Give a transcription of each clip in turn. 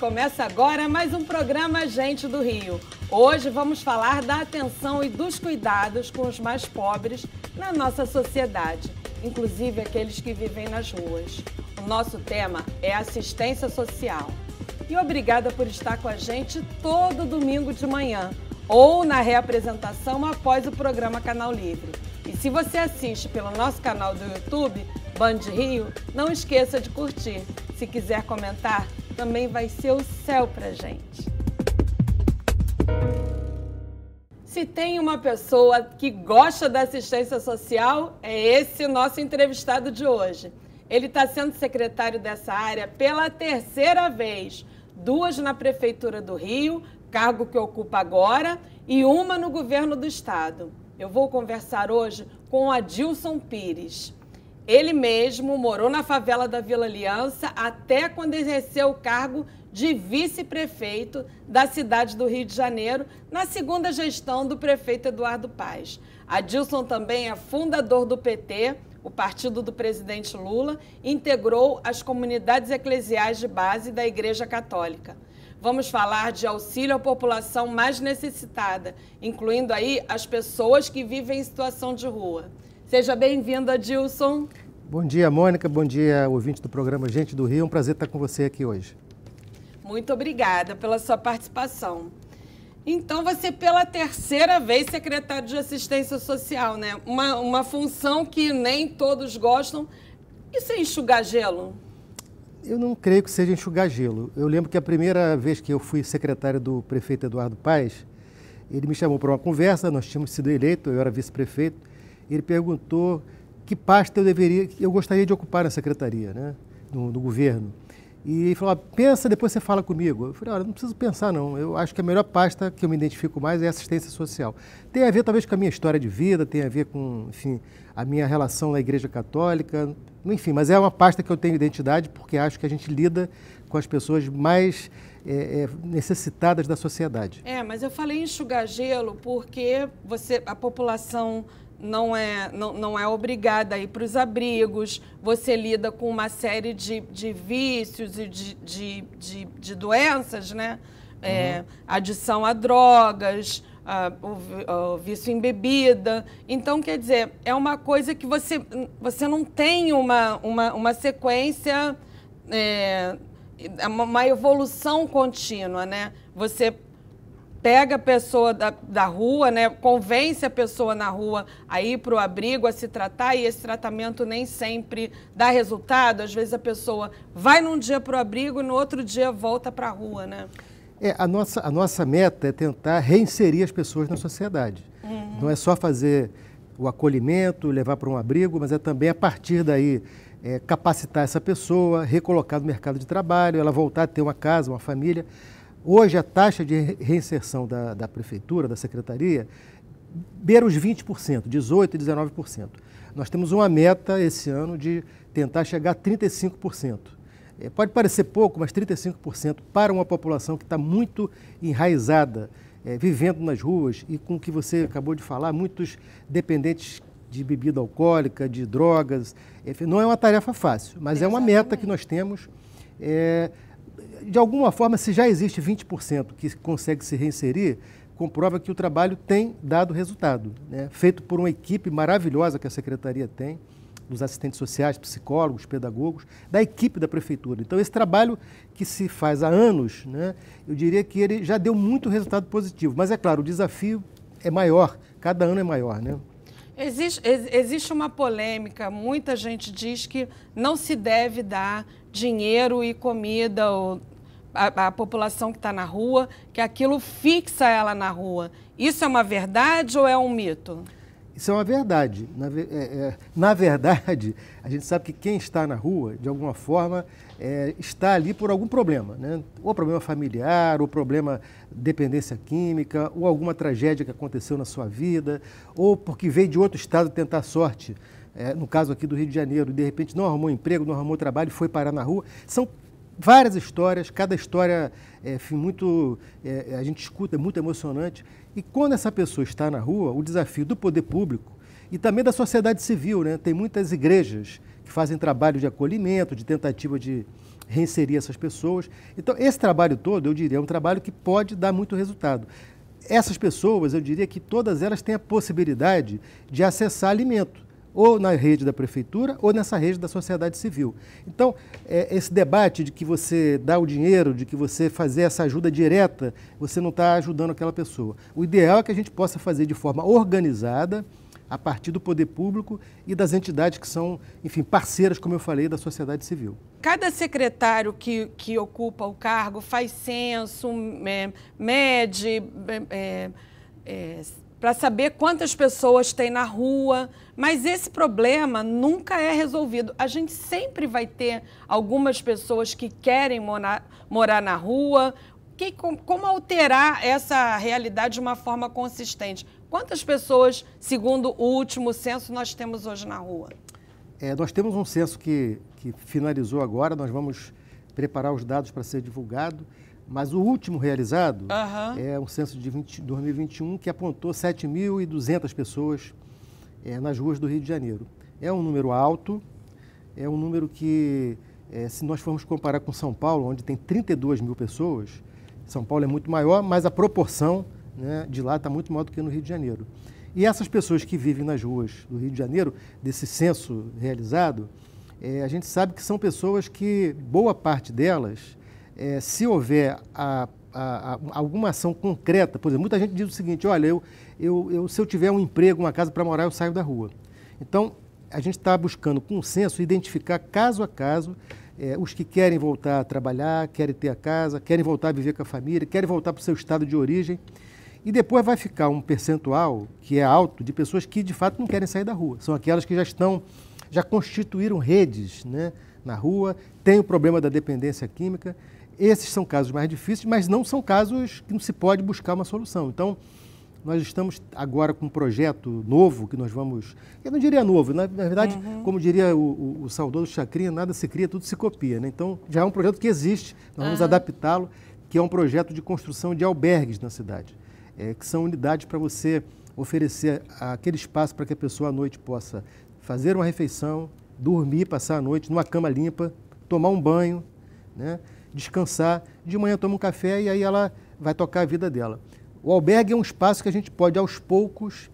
Começa agora mais um programa Gente do Rio. Hoje vamos falar da atenção e dos cuidados com os mais pobres na nossa sociedade, inclusive aqueles que vivem nas ruas. O nosso tema é assistência social. E obrigada por estar com a gente todo domingo de manhã ou na reapresentação após o programa Canal Livre. E se você assiste pelo nosso canal do YouTube, Band Rio, não esqueça de curtir. Se quiser comentar, também vai ser o céu pra gente. Se tem uma pessoa que gosta da assistência social, é esse nosso entrevistado de hoje. Ele está sendo secretário dessa área pela terceira vez, 2 na Prefeitura do Rio, cargo que ocupa agora, e 1 no governo do estado. Eu vou conversar hoje com o Adilson Pires. Ele mesmo morou na favela da Vila Aliança até quando exerceu o cargo de vice-prefeito da cidade do Rio de Janeiro, na segunda gestão do prefeito Eduardo Paes. Adilson também é fundador do PT, o partido do presidente Lula, e integrou as comunidades eclesiais de base da Igreja Católica. Vamos falar de auxílio à população mais necessitada, incluindo aí as pessoas que vivem em situação de rua. Seja bem-vindo, Adilson. Bom dia, Mônica. Bom dia, ouvinte do programa Gente do Rio. É um prazer estar com você aqui hoje. Muito obrigada pela sua participação. Então, você pela terceira vez secretário de Assistência Social, né? Uma função que nem todos gostam. Isso é enxugar gelo? Eu não creio que seja enxugar gelo. Eu lembro que a primeira vez que eu fui secretário do prefeito Eduardo Paes, ele me chamou para uma conversa, nós tínhamos sido eleitos, eu era vice-prefeito. Ele perguntou que pasta eu gostaria de ocupar na secretaria, né, no governo. E ele falou, pensa, depois você fala comigo. Eu falei, olha, não preciso pensar não, eu acho que a melhor pasta que eu me identifico mais é assistência social. Tem a ver talvez com a minha história de vida, tem a ver com, enfim, a minha relação na Igreja Católica, enfim, mas é uma pasta que eu tenho identidade porque acho que a gente lida com as pessoas mais necessitadas da sociedade. Mas eu falei enxugar gelo porque a população não é obrigada a ir para os abrigos, você lida com uma série de vícios e de doenças, né? Adição a drogas, o vício em bebida. Então, quer dizer, é uma coisa que você não tem uma sequência, uma evolução contínua, né? Você pega a pessoa da rua, né, convence a pessoa na rua a ir para o abrigo, a se tratar, e esse tratamento nem sempre dá resultado. Às vezes a pessoa vai num dia para o abrigo e no outro dia volta para a rua, né? A nossa meta é tentar reinserir as pessoas na sociedade. Não é só fazer o acolhimento, levar para um abrigo, mas é também, a partir daí, capacitar essa pessoa, recolocar no mercado de trabalho, ela voltar a ter uma casa, uma família. Hoje, a taxa de reinserção da prefeitura, da secretaria, beira os 20%, 18% e 19%. Nós temos uma meta esse ano de tentar chegar a 35%. Pode parecer pouco, mas 35% para uma população que está muito enraizada, vivendo nas ruas e com o que você acabou de falar, muitos dependentes de bebida alcoólica, de drogas. Enfim, não é uma tarefa fácil, mas é uma meta que nós temos. De alguma forma, se já existe 20% que consegue se reinserir, comprova que o trabalho tem dado resultado, né? Feito por uma equipe maravilhosa que a Secretaria tem, dos assistentes sociais, psicólogos, pedagogos, da equipe da Prefeitura. Então, esse trabalho que se faz há anos, né, eu diria que ele já deu muito resultado positivo. Mas, é claro, o desafio é maior, cada ano é maior, né? Existe uma polêmica, muita gente diz que não se deve dar dinheiro e comida à população que está na rua, que aquilo fixa ela na rua. Isso é uma verdade ou é um mito? Isso é uma verdade. Na verdade, a gente sabe que quem está na rua, de alguma forma, está ali por algum problema, né? Ou problema familiar, ou problema de dependência química, ou alguma tragédia que aconteceu na sua vida, ou porque veio de outro estado tentar sorte, no caso aqui do Rio de Janeiro, e de repente não arrumou emprego, não arrumou trabalho e foi parar na rua. São várias histórias, cada história a gente escuta, é muito emocionante. E quando essa pessoa está na rua, o desafio do poder público e também da sociedade civil, né? Tem muitas igrejas que fazem trabalho de acolhimento, de tentativa de reinserir essas pessoas. Então, esse trabalho todo, eu diria, é um trabalho que pode dar muito resultado. Essas pessoas, eu diria que todas elas têm a possibilidade de acessar alimento, ou na rede da prefeitura, ou nessa rede da sociedade civil. Então, esse debate de que você dá o dinheiro, de que você fazer essa ajuda direta, você não está ajudando aquela pessoa. O ideal é que a gente possa fazer de forma organizada, a partir do poder público e das entidades que são, enfim, parceiras, como eu falei, da sociedade civil. Cada secretário que ocupa o cargo faz censo, mede, para saber quantas pessoas tem na rua, mas esse problema nunca é resolvido. A gente sempre vai ter algumas pessoas que querem morar na rua. Como alterar essa realidade de uma forma consistente? Quantas pessoas, segundo o último censo, nós temos hoje na rua? Nós temos um censo que finalizou agora, nós vamos preparar os dados para ser divulgado, mas o último realizado é um censo de 2021 que apontou 7.200 pessoas nas ruas do Rio de Janeiro. É um número alto, é um número que, se nós formos comparar com São Paulo, onde tem 32 mil pessoas, São Paulo é muito maior, mas a proporção, né, de lá está muito maior do que no Rio de Janeiro. E essas pessoas que vivem nas ruas do Rio de Janeiro, desse censo realizado, a gente sabe que são pessoas que, boa parte delas, se houver alguma ação concreta, por exemplo, muita gente diz o seguinte, olha, se eu tiver um emprego, uma casa para morar, eu saio da rua. Então, a gente está buscando, com o censo, identificar caso a caso os que querem voltar a trabalhar, querem ter a casa, querem voltar a viver com a família, querem voltar para o seu estado de origem. E depois vai ficar um percentual, que é alto, de pessoas que de fato não querem sair da rua. São aquelas que já constituíram redes, né, na rua, têm o problema da dependência química. Esses são casos mais difíceis, mas não são casos que não se pode buscar uma solução. Então, nós estamos agora com um projeto novo que nós vamos... Eu não diria novo, na verdade, como diria o saudoso Chacrinha, nada se cria, tudo se copia, né? Então, já é um projeto que existe, nós vamos adaptá-lo, que é um projeto de construção de albergues na cidade. Que são unidades para você oferecer aquele espaço para que a pessoa à noite possa fazer uma refeição, dormir, passar a noite numa cama limpa, tomar um banho, né, descansar, de manhã toma um café e aí ela vai tocar a vida dela. O albergue é um espaço que a gente pode, aos poucos,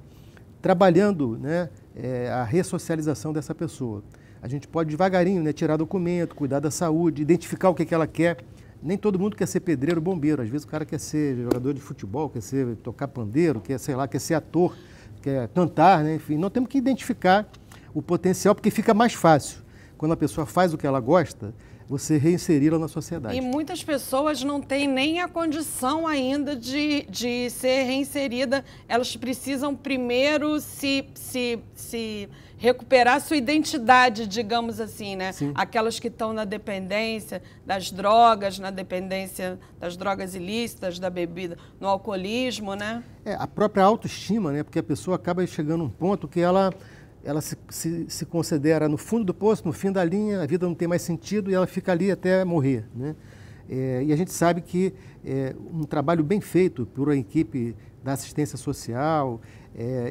trabalhando, né, a ressocialização dessa pessoa. A gente pode devagarinho, né, tirar documento, cuidar da saúde, identificar o que ela quer. Nem todo mundo quer ser pedreiro ou bombeiro. Às vezes o cara quer ser jogador de futebol, quer tocar pandeiro, quer ser ator, quer cantar, né? Enfim, nós temos que identificar o potencial, porque fica mais fácil. Quando a pessoa faz o que ela gosta, você reinseri-la na sociedade. E muitas pessoas não têm nem a condição ainda de ser reinserida. Elas precisam primeiro se recuperar sua identidade, digamos assim, né? Sim. Aquelas que estão na dependência das drogas, na dependência das drogas ilícitas, da bebida, no alcoolismo, né? A própria autoestima, né? Porque a pessoa acaba chegando a um ponto que ela se considera no fundo do poço, no fim da linha, a vida não tem mais sentido e ela fica ali até morrer, né? E a gente sabe que um trabalho bem feito por uma equipe da assistência social,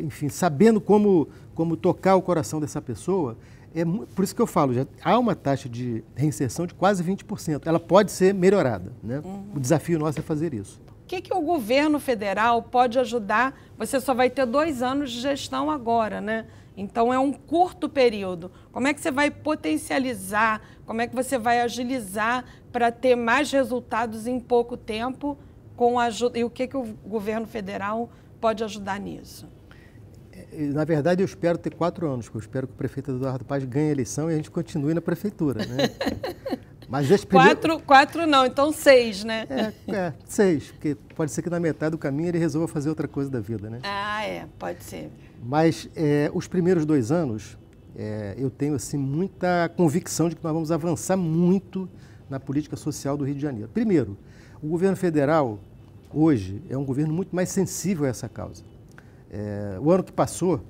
enfim, sabendo como tocar o coração dessa pessoa, por isso que eu falo, já há uma taxa de reinserção de quase 20%. Ela pode ser melhorada, né? O desafio nosso é fazer isso. O que o governo federal pode ajudar? Você só vai ter 2 anos de gestão agora, né? Então, é um curto período. Como é que você vai potencializar, como é que você vai agilizar para ter mais resultados em pouco tempo com ajuda? E o que o governo federal pode ajudar nisso? Na verdade, eu espero ter 4 anos, porque eu espero que o prefeito Eduardo Paes ganhe a eleição e a gente continue na prefeitura, né? Mas esse primeiro... 4 não, então 6, né? 6, porque pode ser que na metade do caminho ele resolva fazer outra coisa da vida, né? Pode ser. Mas os primeiros 2 anos, eu tenho assim, muita convicção de que nós vamos avançar muito na política social do Rio de Janeiro. Primeiro, o governo federal, hoje, é um governo muito mais sensível a essa causa. O ano que passou,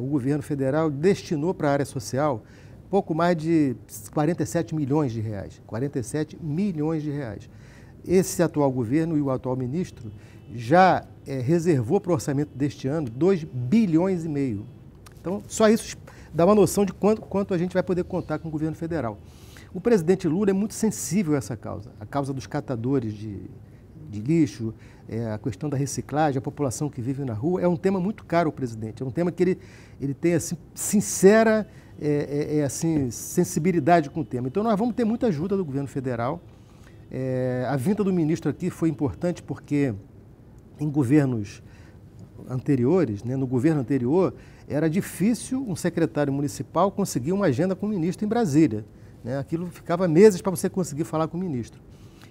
o governo federal destinou para a área social pouco mais de 47 milhões de reais. 47 milhões de reais. Esse atual governo e o atual ministro já reservou para o orçamento deste ano 2,5 bilhões. Então, só isso dá uma noção de quanto a gente vai poder contar com o governo federal. O presidente Lula é muito sensível a essa causa, a causa dos catadores de lixo, a questão da reciclagem, a população que vive na rua. É um tema muito caro ao presidente, é um tema que ele tem assim, sincera assim, sensibilidade com o tema. Então nós vamos ter muita ajuda do governo federal. A vinda do ministro aqui foi importante porque em governos anteriores, né, no governo anterior, era difícil um secretário municipal conseguir uma agenda com o ministro em Brasília, né? Aquilo ficava meses para você conseguir falar com o ministro.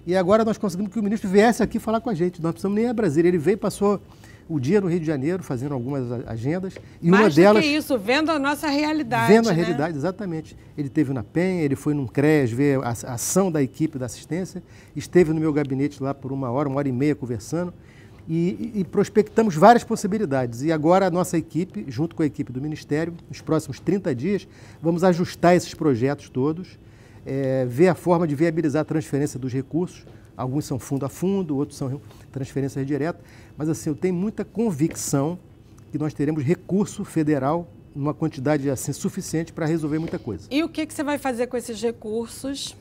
E agora nós conseguimos que o ministro viesse aqui falar com a gente. Nós não precisamos nem ir a Brasília. Ele veio e passou o dia no Rio de Janeiro fazendo algumas agendas. E mais uma delas, do que isso, vendo a nossa realidade. Vendo a né? realidade, exatamente. Ele esteve na Penha, ele foi num CREAS ver a ação da equipe da assistência, esteve no meu gabinete lá por uma hora e meia conversando. E prospectamos várias possibilidades. E agora a nossa equipe, junto com a equipe do Ministério, nos próximos 30 dias, vamos ajustar esses projetos todos, ver a forma de viabilizar a transferência dos recursos. Alguns são fundo a fundo, outros são transferências diretas. Mas assim, eu tenho muita convicção que nós teremos recurso federal numa quantidade assim, suficiente para resolver muita coisa. E o que você vai fazer com esses recursos?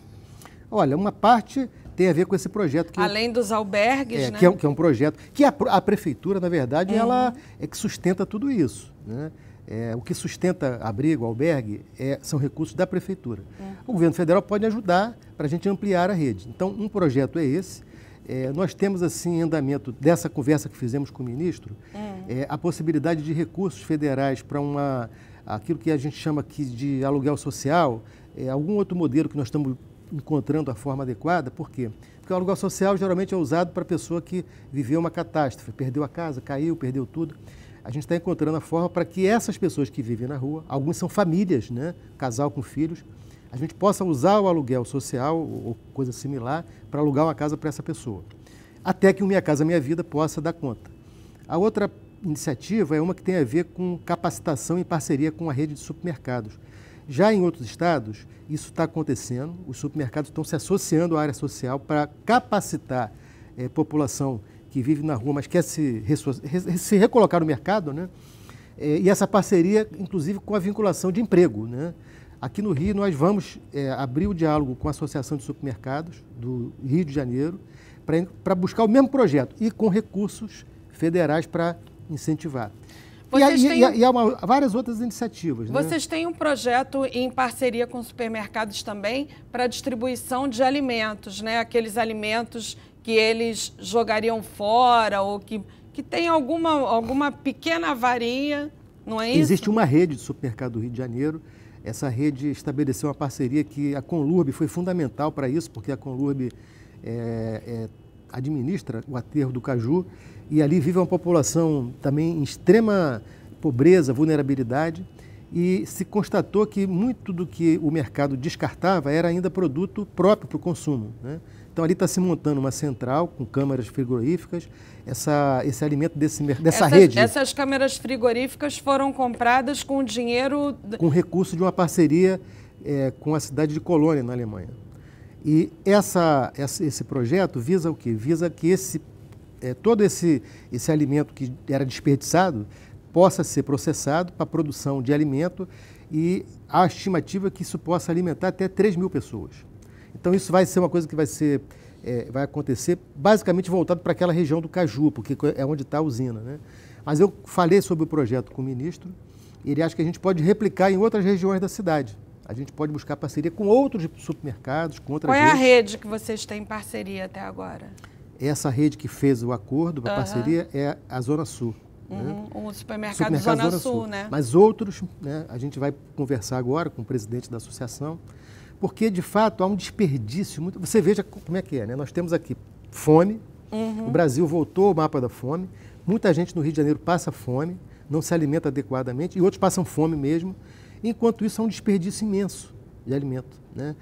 Olha, uma parte tem a ver com esse projeto. Além dos albergues, né? Que é um projeto que a prefeitura, na verdade, ela é que sustenta tudo isso, né? O que sustenta abrigo, albergue, são recursos da prefeitura. O governo federal pode ajudar para a gente ampliar a rede. Então, um projeto é esse. Nós temos, assim, em andamento dessa conversa que fizemos com o ministro, a possibilidade de recursos federais para aquilo que a gente chama aqui de aluguel social, algum outro modelo que nós estamos encontrando a forma adequada. Por quê? Porque o aluguel social geralmente é usado para a pessoa que viveu uma catástrofe, perdeu a casa, caiu, perdeu tudo. A gente está encontrando a forma para que essas pessoas que vivem na rua, alguns são famílias, né? Casal com filhos, a gente possa usar o aluguel social ou coisa similar para alugar uma casa para essa pessoa. Até que o Minha Casa Minha Vida possa dar conta. A outra iniciativa é uma que tem a ver com capacitação em parceria com a rede de supermercados. Já em outros estados, isso está acontecendo, os supermercados estão se associando à área social para capacitar a população que vive na rua, mas quer se recolocar no mercado, né? E essa parceria, inclusive, com a vinculação de emprego, né? Aqui no Rio, nós vamos abrir o diálogo com a Associação de Supermercados do Rio de Janeiro para buscar o mesmo projeto e com recursos federais para incentivar. E há várias outras iniciativas. Vocês têm um projeto em parceria com supermercados também para distribuição de alimentos, né? Aqueles alimentos que eles jogariam fora ou que tem alguma pequena avaria, não é isso? Existe uma rede de supermercado do Rio de Janeiro. Essa rede estabeleceu uma parceria que a Conlurb foi fundamental para isso, porque a Conlurb administra o aterro do Caju e ali vive uma população também em extrema pobreza, vulnerabilidade, e se constatou que muito do que o mercado descartava era ainda produto próprio para o consumo, né? Então ali está se montando uma central com câmaras frigoríficas, esse alimento dessa rede. Essas câmaras frigoríficas foram compradas com dinheiro... Com recurso de uma parceria com a cidade de Colônia, na Alemanha. E esse projeto visa o quê? Visa que todo esse alimento que era desperdiçado possa ser processado para a produção de alimento e a estimativa é que isso possa alimentar até 3.000 pessoas. Então isso vai ser uma coisa que vai acontecer basicamente voltado para aquela região do Caju, porque é onde está a usina, né? Mas eu falei sobre o projeto com o ministro e ele acha que a gente pode replicar em outras regiões da cidade. A gente pode buscar parceria com outros supermercados, com outras redes. Qual é a rede que vocês têm em parceria até agora? Essa rede que fez o acordo, a parceria, é a Zona Sul. Né? O supermercado Zona Sul, né? Mas outros, né, a gente vai conversar agora com o presidente da associação, porque, de fato, há um desperdício muito... Você veja como é que é, né? Nós temos aqui fome, o Brasil voltou ao mapa da fome, muita gente no Rio de Janeiro passa fome, não se alimenta adequadamente, e outros passam fome mesmo. Enquanto isso, há um desperdício imenso de alimento, né?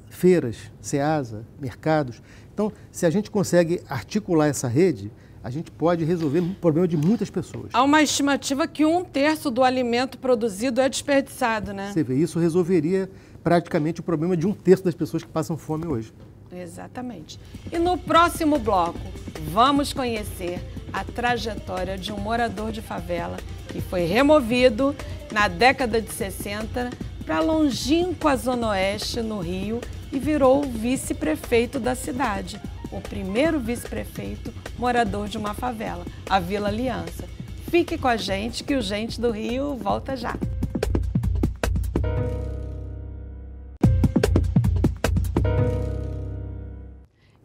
Feiras, Ceasa, mercados. Então, se a gente consegue articular essa rede, a gente pode resolver o problema de muitas pessoas. Há uma estimativa que 1/3 do alimento produzido é desperdiçado, né? Você vê, isso resolveria praticamente o problema de 1/3 das pessoas que passam fome hoje. Exatamente. E no próximo bloco, vamos conhecer a trajetória de um morador de favela que foi removido na década de 60 para a longínqua Zona Oeste, no Rio, e virou o vice-prefeito da cidade. O primeiro vice-prefeito morador de uma favela, a Vila Aliança. Fique com a gente que o Gente do Rio volta já.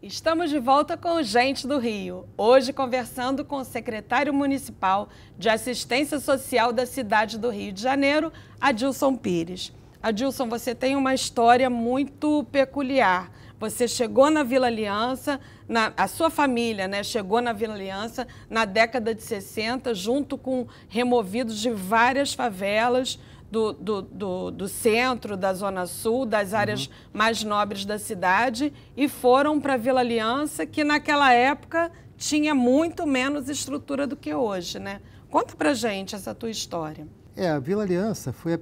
Estamos de volta com o Gente do Rio, hoje conversando com o secretário municipal de Assistência Social da cidade do Rio de Janeiro, Adilson Pires. Adilson, você tem uma história muito peculiar. Você chegou na Vila Aliança, a sua família, né, chegou na Vila Aliança na década de 60, junto com removidos de várias favelas do centro, da Zona Sul, das áreas mais nobres da cidade, e foram para a Vila Aliança, que naquela época tinha muito menos estrutura do que hoje, né? Conta pra gente essa tua história. A Vila Aliança foi o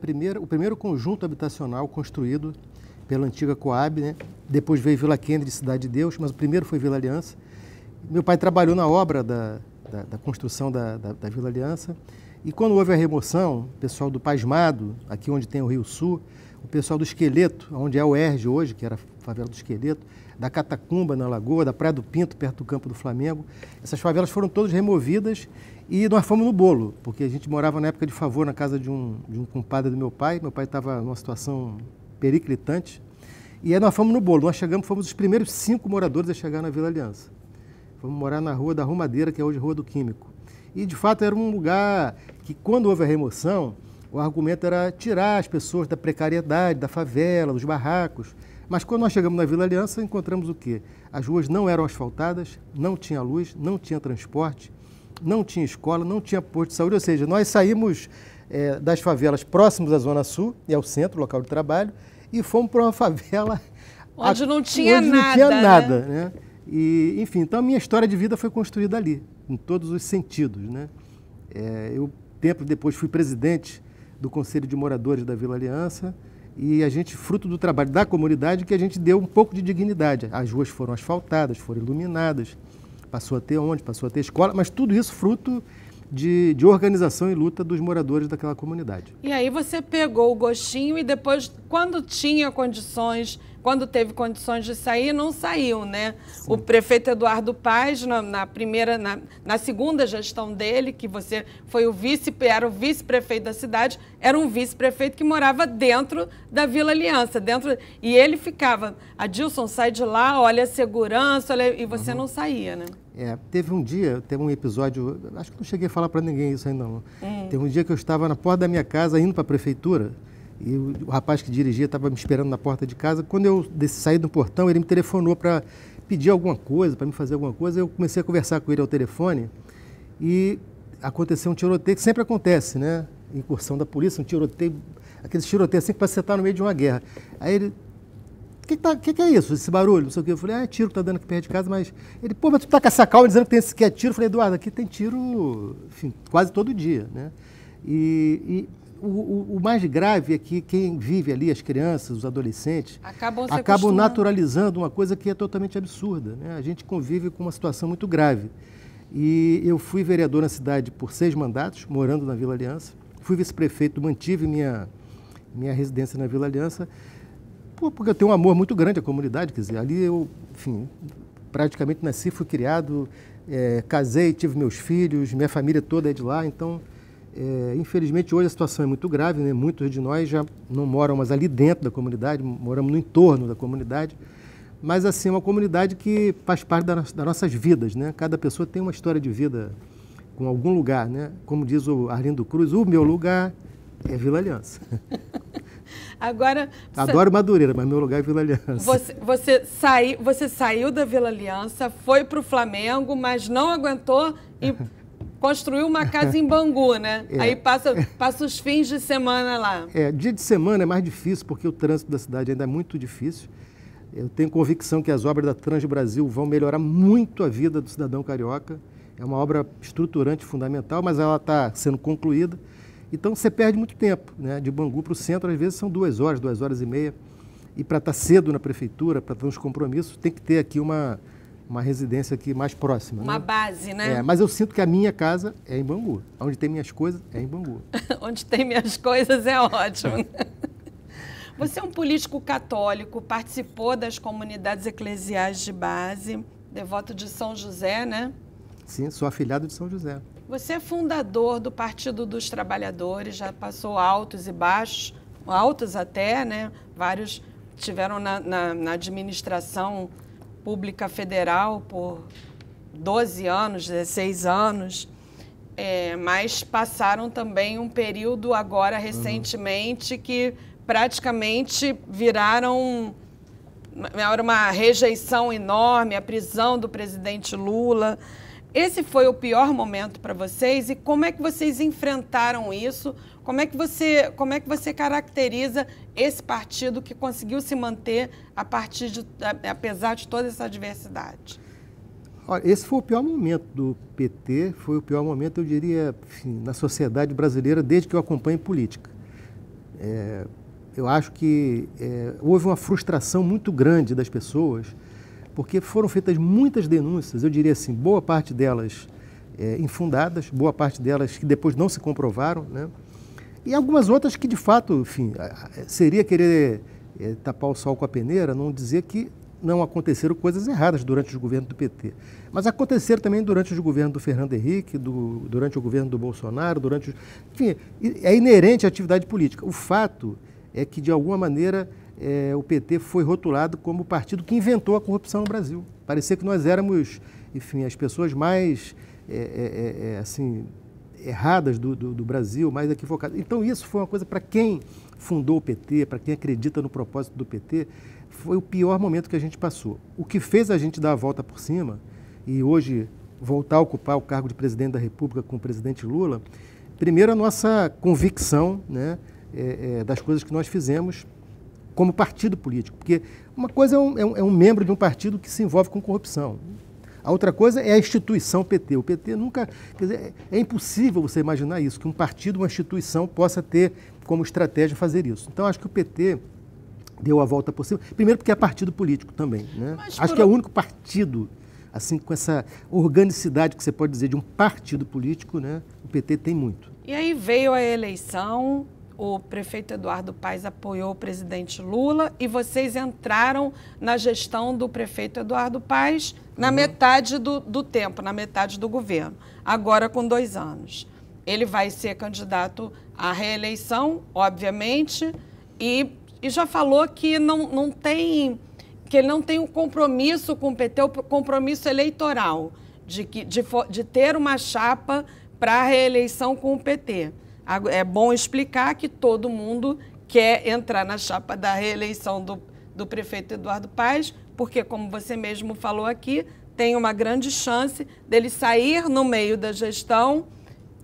primeiro conjunto habitacional construído pela antiga Coab, né? Depois veio Vila Kennedy, Cidade de Deus, mas o primeiro foi Vila Aliança. Meu pai trabalhou na obra da construção da Vila Aliança. E quando houve a remoção, o pessoal do Pasmado, aqui onde tem o Rio Sul, o pessoal do Esqueleto, onde é o Erge hoje, que era a favela do Esqueleto, da Catacumba, na Lagoa, da Praia do Pinto, perto do Campo do Flamengo, essas favelas foram todas removidas e nós fomos no bolo, porque a gente morava na época de favor na casa de um compadre do meu pai estava numa situação periclitante, e aí nós fomos no bolo, nós fomos os primeiros 5 moradores a chegar na Vila Aliança. Fomos morar na Rua da Arrumadeira, que é hoje Rua do Químico. E, de fato, era um lugar que, quando houve a remoção, o argumento era tirar as pessoas da precariedade, da favela, dos barracos. Mas, quando nós chegamos na Vila Aliança, encontramos o quê? As ruas não eram asfaltadas, não tinha luz, não tinha transporte, não tinha escola, não tinha posto de saúde. Ou seja, nós saímos das favelas próximas à Zona Sul, e ao centro, local de trabalho, e fomos para uma favela... Onde não tinha nada. Não tinha nada, né? E, enfim, então a minha história de vida foi construída ali, em todos os sentidos, né? Eu, tempo depois, fui presidente do Conselho de Moradores da Vila Aliança e a gente, fruto do trabalho da comunidade, que a gente deu um pouco de dignidade. As ruas foram asfaltadas, foram iluminadas, passou a ter passou a ter escola, mas tudo isso fruto de organização e luta dos moradores daquela comunidade. E aí você pegou o gostinho e depois, quando tinha condições, quando teve condições de sair, não saiu, né? Sim. O prefeito Eduardo Paes, na segunda gestão dele, que você foi era o vice-prefeito da cidade, era um vice-prefeito que morava dentro da Vila Aliança, e ele ficava, Adilson, sai de lá, olha a segurança, e você não saía, né? Teve um episódio, acho que não cheguei a falar para ninguém isso ainda não. Teve um dia que eu estava na porta da minha casa, indo para a prefeitura, e o rapaz que dirigia estava me esperando na porta de casa. Quando eu saí do portão, ele me telefonou para pedir alguma coisa, para me fazer alguma coisa. Eu comecei a conversar com ele ao telefone e aconteceu um tiroteio, que sempre acontece, né? Incursão da polícia, um tiroteio, aqueles tiroteios assim que parece que você está no meio de uma guerra. Aí ele... O que é isso, esse barulho? Não sei o quê. Eu falei, é tiro que tá dando aqui perto de casa, mas... Ele, mas tu tá com essa calma dizendo que é tiro? Eu falei, Eduardo, aqui tem tiro, enfim, quase todo dia, né? O mais grave é que quem vive ali, as crianças, os adolescentes, acabam naturalizando uma coisa que é totalmente absurda, né? A gente convive com uma situação muito grave. E eu fui vereador na cidade por 6 mandatos, morando na Vila Aliança. Fui vice-prefeito, mantive minha residência na Vila Aliança, porque eu tenho um amor muito grande à comunidade, quer dizer, ali eu, enfim, praticamente nasci, fui criado, casei, tive meus filhos, minha família toda é de lá, então, infelizmente, hoje a situação é muito grave, né? Muitos de nós já não moram mais ali dentro da comunidade, moramos no entorno da comunidade, mas, assim, é uma comunidade que faz parte das nossas vidas, né? Cada pessoa tem uma história de vida com algum lugar, né? Como diz o Arlindo Cruz, o meu lugar é Vila Aliança. Agora, adoro Madureira, mas meu lugar é Vila Aliança. Você saiu da Vila Aliança, foi para o Flamengo, mas não aguentou e construiu uma casa em Bangu, né? Aí passa os fins de semana lá. Dia de semana é mais difícil, porque o trânsito da cidade ainda é muito difícil. Eu tenho convicção que as obras da Transbrasil vão melhorar muito a vida do cidadão carioca. É uma obra estruturante, fundamental, mas ela está sendo concluída. Então, você perde muito tempo, né? De Bangu para o centro, às vezes são 2 horas, 2 horas e meia. E para estar cedo na prefeitura, para ter uns compromissos, tem que ter aqui uma residência aqui mais próxima. Uma base, né? Mas eu sinto que a minha casa é em Bangu. Onde tem minhas coisas, é em Bangu. Onde tem minhas coisas é ótimo. Você é um político católico, participou das comunidades eclesiais de base, devoto de São José, né? Sim, sou afilhado de São José. Você é fundador do Partido dos Trabalhadores, já passou altos e baixos, altos até, né? Vários estiveram na administração pública federal por 12 anos, 16 anos, mas passaram também um período agora recentemente que praticamente viraram uma rejeição enorme, a prisão do presidente Lula. Esse foi o pior momento para vocês e como é que vocês enfrentaram isso? Como é que você caracteriza esse partido que conseguiu se manter apesar de toda essa adversidade? Olha, esse foi o pior momento do PT, foi o pior momento, eu diria, enfim, na sociedade brasileira desde que eu acompanho política. Eu acho que houve uma frustração muito grande das pessoas, porque foram feitas muitas denúncias, eu diria assim, boa parte delas infundadas, boa parte delas que depois não se comprovaram, né? E algumas outras que, de fato, enfim, seria querer tapar o sol com a peneira, não dizer que não aconteceram coisas erradas durante os governos do PT. Mas aconteceram também durante os governos do Fernando Henrique, durante o governo do Bolsonaro, enfim, é inerente à atividade política. O fato é que, de alguma maneira, o PT foi rotulado como o partido que inventou a corrupção no Brasil. Parecia que nós éramos, enfim, as pessoas mais, assim, erradas do Brasil, mais equivocadas. Então, isso foi uma coisa para quem fundou o PT, para quem acredita no propósito do PT, foi o pior momento que a gente passou. O que fez a gente dar a volta por cima e hoje voltar a ocupar o cargo de presidente da República com o presidente Lula, primeiro a nossa convicção, né, das coisas que nós fizemos como partido político. Porque uma coisa é um membro de um partido que se envolve com corrupção. A outra coisa é a instituição PT. O PT nunca... Quer dizer, é impossível você imaginar isso, que um partido, uma instituição, possa ter como estratégia fazer isso. Então, acho que o PT deu a volta por cima. Primeiro porque é partido político também, né? Acho que é o único partido, assim, com essa organicidade que você pode dizer de um partido político, né? O PT tem muito. E aí veio a eleição, o prefeito Eduardo Paes apoiou o presidente Lula e vocês entraram na gestão do prefeito Eduardo Paes na metade do tempo, na metade do governo, agora com 2 anos. Ele vai ser candidato à reeleição, obviamente, e já falou que ele não tem um compromisso com o PT, o compromisso eleitoral, de ter uma chapa para a reeleição com o PT. É bom explicar que todo mundo quer entrar na chapa da reeleição do prefeito Eduardo Paes, porque, como você mesmo falou aqui, tem uma grande chance dele sair no meio da gestão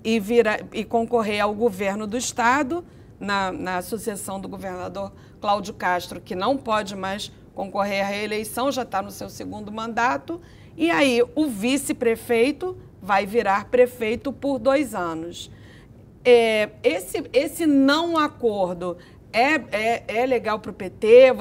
e concorrer ao governo do Estado, na sucessão do governador Cláudio Castro, que não pode mais concorrer à reeleição, já está no seu 2º mandato, e aí o vice-prefeito vai virar prefeito por 2 anos. Esse não acordo é legal para o PT?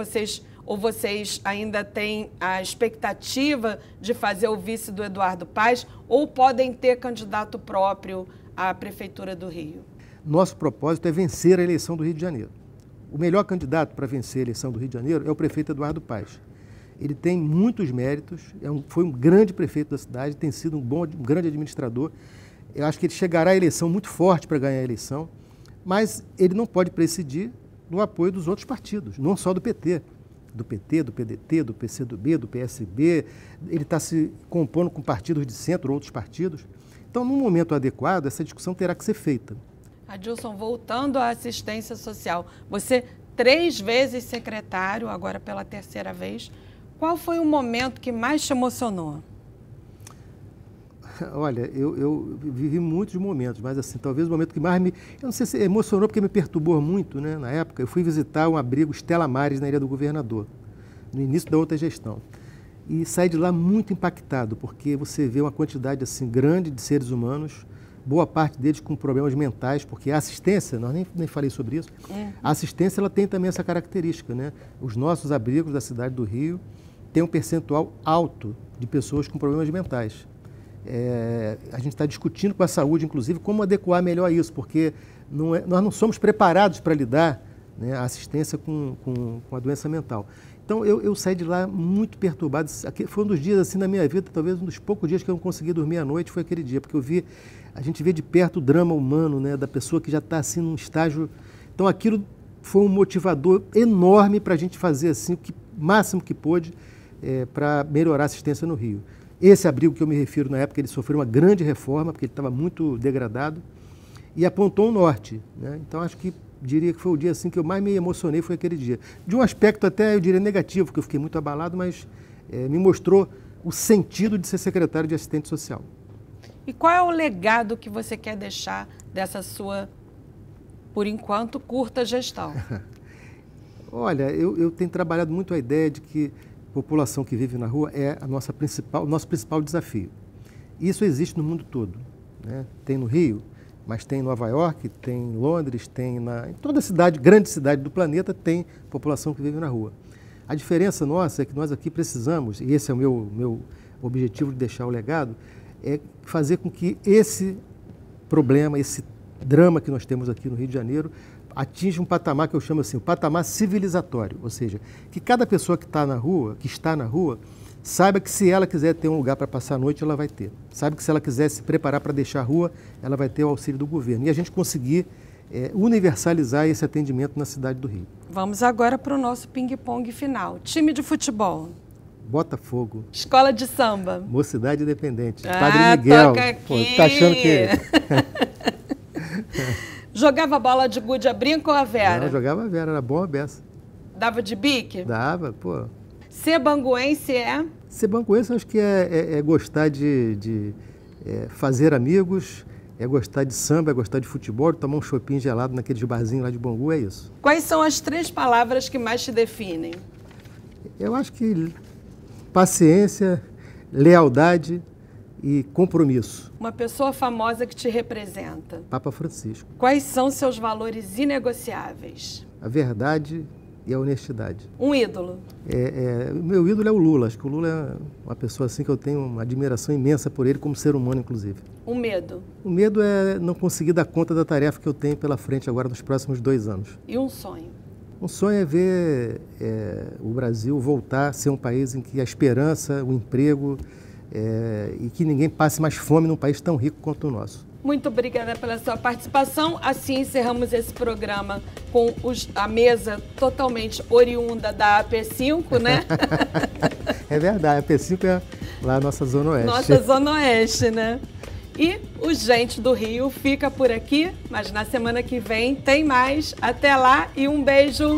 Vocês ainda têm a expectativa de fazer o vice do Eduardo Paes ou podem ter candidato próprio à Prefeitura do Rio? Nosso propósito é vencer a eleição do Rio de Janeiro. O melhor candidato para vencer a eleição do Rio de Janeiro é o prefeito Eduardo Paes. Ele tem muitos méritos, foi um grande prefeito da cidade, tem sido um grande administrador. Eu acho que ele chegará à eleição muito forte para ganhar a eleição, mas ele não pode prescindir do apoio dos outros partidos, não só do PT, do PDT, do PCdoB, do PSB. Ele está se compondo com partidos de centro, outros partidos. Então, num momento adequado, essa discussão terá que ser feita. Adilson, voltando à assistência social, você 3 vezes secretário, agora pela 3ª vez, qual foi o momento que mais te emocionou? Olha, eu vivi muitos momentos, mas assim, talvez o momento que mais eu não sei se emocionou porque me perturbou muito, né? Na época, eu fui visitar um abrigo Stella Maris na Ilha do Governador, no início da outra gestão. E saí de lá muito impactado, porque você vê uma quantidade assim grande de seres humanos, boa parte deles com problemas mentais, porque a assistência, nós nem falei sobre isso, a assistência ela tem também essa característica, né? Os nossos abrigos da cidade do Rio têm um percentual alto de pessoas com problemas mentais. A gente está discutindo com a saúde, inclusive, como adequar melhor isso, porque nós não somos preparados para lidar né, a assistência com a doença mental. Então eu saí de lá muito perturbado. Foi um dos dias assim na minha vida, talvez um dos poucos dias que eu não consegui dormir à noite, foi aquele dia, porque a gente vê de perto o drama humano, né, da pessoa que já está assim num estágio. Então aquilo foi um motivador enorme para a gente fazer assim o máximo que pôde para melhorar a assistência no Rio. Esse abrigo que eu me refiro, na época, ele sofreu uma grande reforma, porque ele estava muito degradado, e apontou o norte, né? Então acho que diria que foi o dia assim que eu mais me emocionei, foi aquele dia. De um aspecto até, eu diria, negativo, porque eu fiquei muito abalado, mas me mostrou o sentido de ser secretário de assistente social. E qual é o legado que você quer deixar dessa sua, por enquanto, curta gestão? Olha, eu tenho trabalhado muito a ideia de que a população que vive na rua é o nosso principal desafio. Isso existe no mundo todo, né? Tem no Rio, mas tem em Nova York, tem em Londres, tem em toda cidade, grande cidade do planeta, tem população que vive na rua. A diferença nossa é que nós aqui precisamos, e esse é o meu objetivo de deixar o legado, é fazer com que esse problema, esse drama que nós temos aqui no Rio de Janeiro, atinja um patamar que eu chamo assim, o patamar civilizatório, ou seja, que cada pessoa que está na rua, saiba que se ela quiser ter um lugar para passar a noite, ela vai ter. Sabe que se ela quiser se preparar para deixar a rua, ela vai ter o auxílio do governo. E a gente conseguir universalizar esse atendimento na cidade do Rio. Vamos agora para o nosso ping-pong final. Time de futebol. Botafogo. Escola de samba. Mocidade Independente. Padre Miguel. Toca aqui. Pô, tá achando que... Jogava bola de gude a brinco ou a Vera? Não, jogava a Vera, era bom a beça. Dava de bique? Dava, pô. Ser banguense é? Ser banguense eu acho que é gostar de fazer amigos, é gostar de samba, é gostar de futebol, de tomar um chopinho gelado naqueles barzinhos lá de Bangu, é isso. Quais são as 3 palavras que mais te definem? Eu acho que paciência, lealdade e compromisso. Uma pessoa famosa que te representa. Papa Francisco. Quais são seus valores inegociáveis? A verdade e a honestidade. Um ídolo? Meu ídolo é o Lula. Acho que o Lula é uma pessoa assim que eu tenho uma admiração imensa por ele como ser humano, inclusive. Um medo? O medo é não conseguir dar conta da tarefa que eu tenho pela frente agora nos próximos 2 anos. E um sonho? Um sonho é ver o Brasil voltar a ser um país em que a esperança, o emprego e que ninguém passe mais fome num país tão rico quanto o nosso. Muito obrigada pela sua participação. Assim encerramos esse programa com a mesa totalmente oriunda da AP5, né? É verdade, a AP5 é lá a nossa Zona Oeste. Nossa Zona Oeste, né? E o Gente do Rio fica por aqui, mas na semana que vem tem mais. Até lá e um beijo!